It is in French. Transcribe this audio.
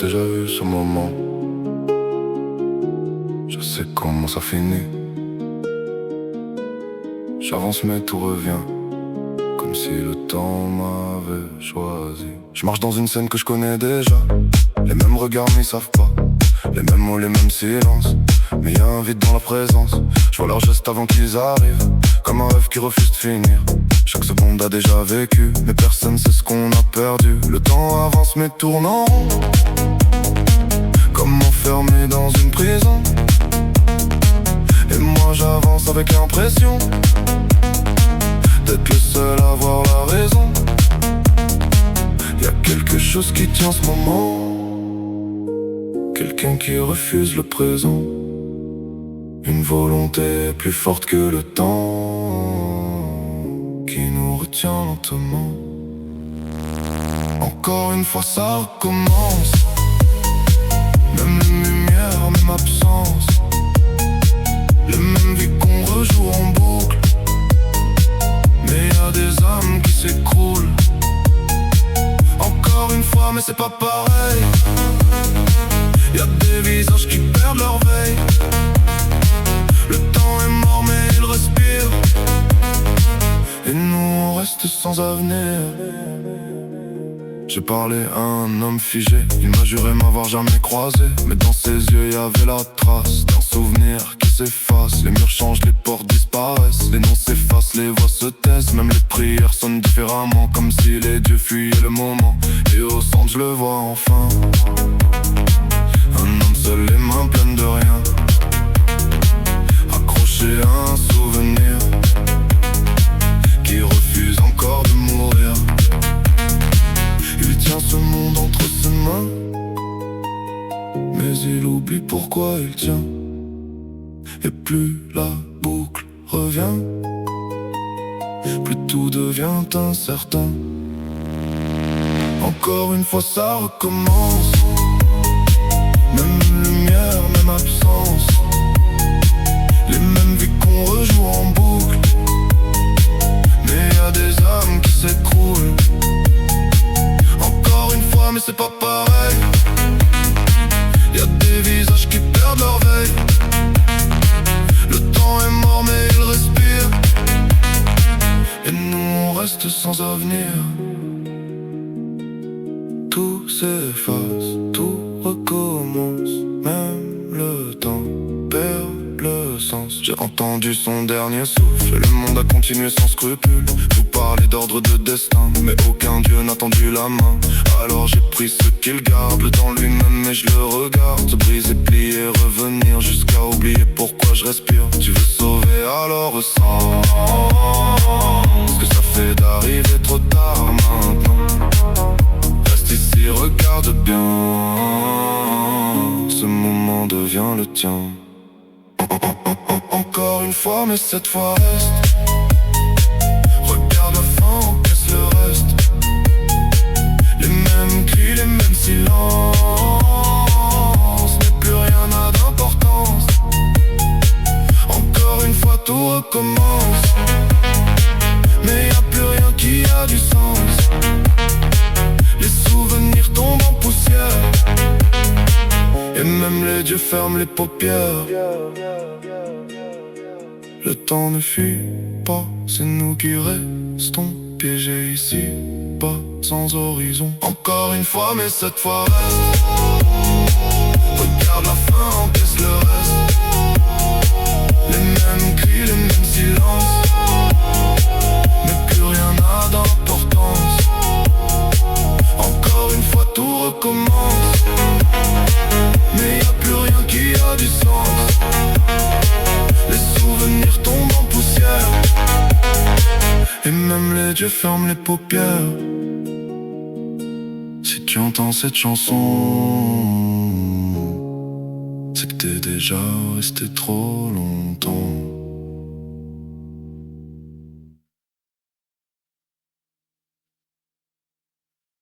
déjà eu ce moment. Je sais comment ça finit. J'avance mais tout revient, comme si le temps m'avait choisi. Je marche dans une scène que je connais déjà. Les mêmes regards mais ils savent pas. Les mêmes mots, les mêmes silences. Mais y'a un vide dans la présence. Je vois leurs gestes avant qu'ils arrivent, comme un rêve qui refuse de finir. Chaque seconde a déjà vécu, mais personne sait ce qu'on a perdu. Le temps avance mais tourne en rond, comme enfermé dans une prison. Et moi j'avance avec l'impression d'être le seul à avoir la raison. Y'a quelque chose qui tient ce moment, quelqu'un qui refuse le présent. Une volonté plus forte que le temps, qui nous retient lentement. Encore une fois ça recommence, même lumière, même absence. Les mêmes vies qu'on rejoue en boucle, mais y'a des âmes qui s'écroulent. Encore une fois mais c'est pas pareil. Y'a des visages qui perdent leur veille. Le temps est mort mais il respire, et nous on reste sans avenir. J'ai parlé à un homme figé, il m'a juré m'avoir jamais croisé. Mais dans ses yeux y avait la trace d'un souvenir qui s'efface. Les murs changent, les portes disparaissent, les noms s'effacent, les voix se taisent. Même les prières sonnent différemment, comme si les dieux fuyaient le moment. Et au centre je le vois enfin, un homme seul, les mains pleines de rien, accroché à un souvenir qui refuse encore de mourir. Il tient ce monde entre ses mains, mais il oublie pourquoi il tient. Et plus la boucle revient, plus tout devient incertain. Encore une fois ça recommence, même lumière, même absence. Les mêmes vies qu'on rejoue en boucle, mais y'a des âmes qui s'écroulent. Encore une fois mais c'est pas pareil. Y'a des visages qui perdent leur veille. Le temps est mort mais il respire, et nous on reste sans avenir. Tout s'efface, tout recommence, même le temps perd le sens. J'ai entendu son dernier souffle, le monde a continué sans scrupule. Vous parlez d'ordre de destin, mais aucun dieu n'a tendu la main. Alors j'ai pris ce qu'il garde, le temps lui-même, et je le regarde se briser, plier, revenir, jusqu'à oublier pourquoi je respire. Tu veux sauver, alors ressens ce que ça fait d'arriver trop tard maintenant. Reste ici, regarde bien, ce moment devient le tien. Encore une fois mais cette fois reste, regarde la fin, encaisse le reste. Les mêmes cris, les mêmes silences, mais plus rien n'a d'importance. Encore une fois tout recommence, mais y'a plus rien qui a du sens. Les souvenirs tombent en poussière, et même les dieux ferment les paupières. Le temps ne fuit pas, c'est nous qui restons piégés ici, pas sans horizon. Encore une fois mais cette fois reste, regarde la fin, encaisse le reste. Les mêmes cris, les mêmes silences, mais plus rien n'a d'importance. Encore une fois tout recommence, mais y'a plus rien qui a du sens. Les souvenirs tombent en poussière, et même les dieux ferment les paupières. Si tu entends cette chanson, c'est que t'es déjà resté trop longtemps.